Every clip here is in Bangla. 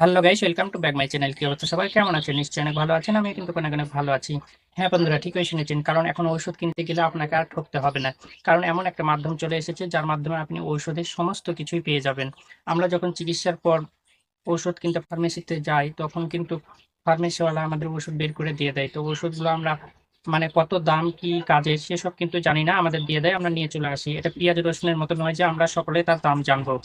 Hello guys, welcome to back my channel. কি অবস্থা সবাই, কেমন আছেন? নিশ্চয়ই অনেক ভালো আছেন। আমি কিন্তু অনেক অনেক ভালো আছি। হ্যাঁ বন্ধুরা, ঠিকই শুনেছেন, কারণ এখন ঔষধ কিনতে গেলে আপনাকে আর ঠকতে হবে না। কারণ এমন একটা মাধ্যম চলে এসেছে যার মাধ্যমে আপনি ঔষধের সমস্ত কিছুই পেয়ে যাবেন। আমরা যখন চিকিৎসার পর ঔষধ কিনতে ফার্মেসিতে যাই, তখন কিন্তু ফার্মেসিওয়ালা আমাদের ওষুধ বের করে দিয়ে দেয়। তো ওষুধগুলো আমরা মানে কত দাম, কি কাজের, সেসব কিন্তু জানি না, আমাদের দিয়ে দেয়, আমরা নিয়ে চলে আসি। এটা পেঁয়াজ রসুনের মতো নয় যে আমরা সকলে তার দাম জানবো।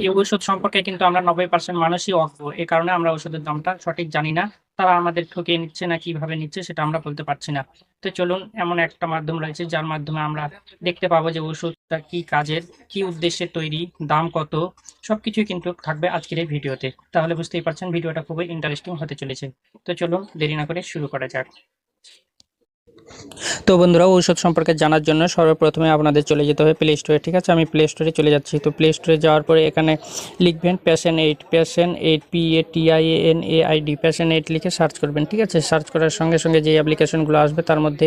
এই ঔষধ সম্পর্কে কিন্তু আমরা 90% মানুষই অজ্ঞ। এ কারণে আমরা ওষুধের দামটা সঠিক জানি না। তারা আমাদের ঠকিয়ে নিচ্ছে না কিভাবে নিচ্ছে সেটা আমরা বলতে পারছি না। তো চলুন, এমন একটা মাধ্যম রয়েছে যার মাধ্যমে আমরা দেখতে পাবো যে ওষুধটা কি কাজের, কি উদ্দেশ্যে তৈরি, দাম কত, সবকিছুই কিন্তু থাকবে আজকের এই ভিডিওতে। তাহলে বুঝতেই পারছেন ভিডিওটা খুবই ইন্টারেস্টিং হতে চলেছে। তো চলুন দেরি না করে শুরু করা যাক। তো বন্ধুরা, ঔষধ সম্পর্কে জানার জন্য সর্বপ্রথমে আপনাদের চলে যেতে হবে প্লে স্টোরে। ঠিক আছে, আমি প্লে স্টোরে চলে যাচ্ছি। তো প্লে স্টোরে যাওয়ার পরে এখানে লিখবেন প্যাশন8 PATIANAID প্যাশন8 লিখে সার্চ করবেন। ঠিক আছে, সার্চ করার সঙ্গে সঙ্গে যে অ্যাপ্লিকেশনগুলো আসবে তার মধ্যে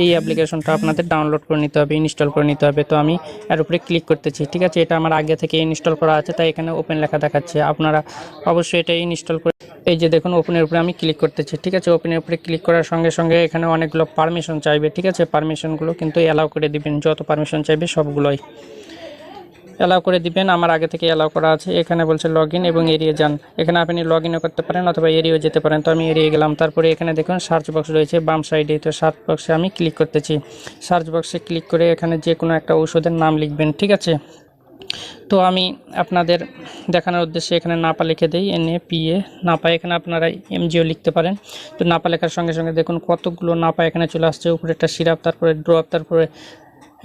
এই অ্যাপ্লিকেশনটা আপনাদের ডাউনলোড করে নিতে হবে, ইনস্টল করে নিতে হবে। তো আমি এর উপরে ক্লিক করতেছি। ঠিক আছে, এটা আমার আগে থেকে ইনস্টল করা আছে, তাই এখানে ওপেন লেখা দেখাচ্ছে। আপনারা অবশ্যই এটা ইনস্টল করে, এই যে দেখুন ওপেনের উপরে আমি ক্লিক করতেছি। ঠিক আছে, ওপেনের উপরে ক্লিক করার সঙ্গে সঙ্গে এখানে অনেকগুলো পারমিশন চাইবে। ঠিক আছে, পারমিশনগুলো কিন্তু অ্যালাউ করে দিবেন, যত পারমিশন চাইবে সবগুলোই অ্যালাউ করে দিবেন। আমার আগে থেকে অ্যালাউ করা আছে। এখানে বলছে লগ ইন এবং এড়িয়ে যান। এখানে আপনি লগ ইনও করতে পারেন অথবা এড়িয়েও যেতে পারেন। তো আমি এড়িয়ে গেলাম। তারপরে এখানে দেখুন সার্চ বক্স রয়েছে বাম সাইডে। তো সার্চ বক্সে আমি ক্লিক করতেছি। সার্চ বক্সে ক্লিক করে এখানে যে কোনো একটা ঔষধের নাম লিখবেন। ঠিক আছে, তো আমি আপনাদের দেখানোর উদ্দেশ্যে এখানে নাপা লিখে দিই, NAPA নাপা। এখানে আপনারা MGও লিখতে পারেন। তো নাপা লেখার সঙ্গে সঙ্গে দেখুন কতগুলো নাপা এখানে চলে আসছে। উপরে একটা সিরাপ, তারপরে ড্রপ, তারপরে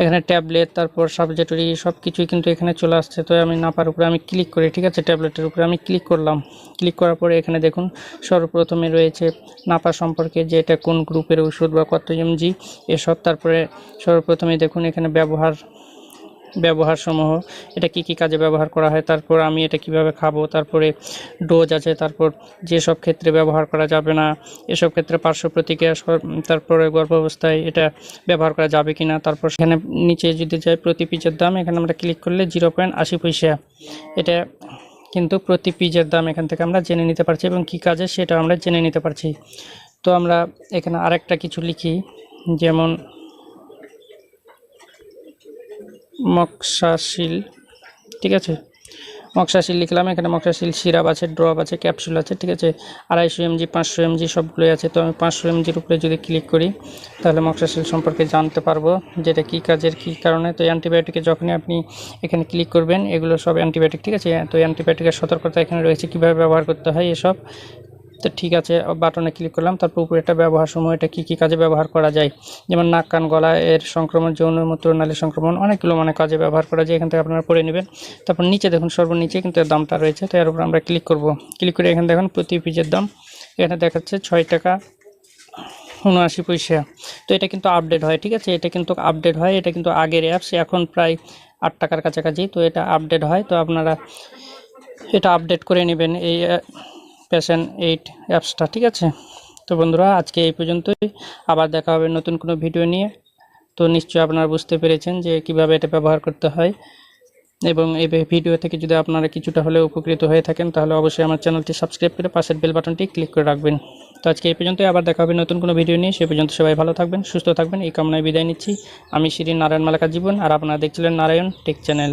এখানে ট্যাবলেট, তারপর সাবজেক্টরি, সব কিছুই কিন্তু এখানে চলে আসছে। তো আমি নাপার উপরে আমি ক্লিক করি। ঠিক আছে, ট্যাবলেটের উপরে আমি ক্লিক করলাম। ক্লিক করার পরে এখানে দেখুন সর্বপ্রথমে রয়েছে নাপা সম্পর্কে, যে এটা কোন গ্রুপের ওষুধ বা কত MG এসব। তারপরে সর্বপ্রথমে দেখুন এখানে ব্যবহারসমূহ, এটা কি কি কাজে ব্যবহার করা হয়, তারপর আমি এটা কিভাবে খাবো, তারপরে ডোজ আছে, তারপর যেসব ক্ষেত্রে ব্যবহার করা যাবে না, এসব ক্ষেত্রে পার্শ্ব প্রতিক্রিয়া, তারপরে গর্ভাবস্থায় এটা ব্যবহার করা যাবে কি না। তারপর সেখানে নিচে যদি যাই প্রতি পিসের দাম, এখানে আমরা ক্লিক করলে 0.80 পয়সা, এটা কিন্তু প্রতি পিসের দাম এখান থেকে আমরা জেনে নিতে পারছি এবং কি কাজে সেটা আমরা জেনে নিতে পারছি। তো আমরা এখানে আরেকটা কিছু লিখি, যেমন মক্সাসিল। ঠিক আছে, মক্সাসিল লিখলাম। এখানে মক্সাসিল সিরাপ আছে, ড্রপ আছে, ক্যাপসুল আছে। ঠিক আছে, 250 mg 500 mg সবগুলোই আছে। তো আমি 500 mgর উপরে যদি ক্লিক করি তাহলে মক্সাসিল সম্পর্কে জানতে পারবো, যেটা কী কাজের, কী কারণে। তো অ্যান্টিবায়োটিকে যখনই আপনি এখানে ক্লিক করবেন, এগুলো সব অ্যান্টিবায়োটিক। ঠিক আছে, তো অ্যান্টিবায়োটিকের সতর্কতা এখানে রয়েছে, কীভাবে ব্যবহার করতে হয় এসব। তো ঠিক আছে, বাটনে ক্লিক করলাম। তারপর উপরে একটা ব্যবহারসমূহ, এটা কী কী কাজে ব্যবহার করা যায়, যেমন নাক কান গলা এর সংক্রমণ, যৌন মূত্রনালীর সংক্রমণ, অনেকগুলো কাজে ব্যবহার করা যায়। এখান থেকে আপনারা পড়ে নেবেন। তারপর নিচে দেখুন সর্বনিচে কিন্তু এর দামটা রয়েছে। তো এর উপর আমরা ক্লিক করব। ক্লিক করে এখানে দেখুন প্রতি পিসের দাম এখানে দেখাচ্ছে 6 টাকা 79 পয়সা। তো এটা কিন্তু আপডেট হয়। ঠিক আছে, এটা কিন্তু আপডেট হয়, এটা কিন্তু আগের অ্যাপস, এখন প্রায় 8 টাকার কাছাকাছি। তো এটা আপডেট হয়, তো আপনারা এটা আপডেট করে নেবেন এই প্যাশন8 অ্যাপসটা। ঠিক আছে, তো বন্ধুরা আজকে এই পর্যন্তই। আবার দেখা হবে নতুন কোনো ভিডিও নিয়ে। তো নিশ্চয়ই আপনারা বুঝতে পেরেছেন যে কিভাবে এটা ব্যবহার করতে হয়, এবং এই ভিডিও থেকে যদি আপনারা কিছুটা হলেও উপকৃত হয়ে থাকেন তাহলে অবশ্যই আমার চ্যানেলটি সাবস্ক্রাইব করে পাশের বেল বাটনটি ক্লিক করে রাখবেন। তো আজকে এই পর্যন্তই, আবার দেখা হবে নতুন কোনো ভিডিও নিয়ে। সে পর্যন্ত সবাই ভালো থাকবেন, সুস্থ থাকবেন, এই কামনায় বিদায় নিচ্ছি। আমি শ্রী নারায়ণ মালাকা জীবন, আর আপনারা দেখছিলেন নারায়ণ টেক চ্যানেল।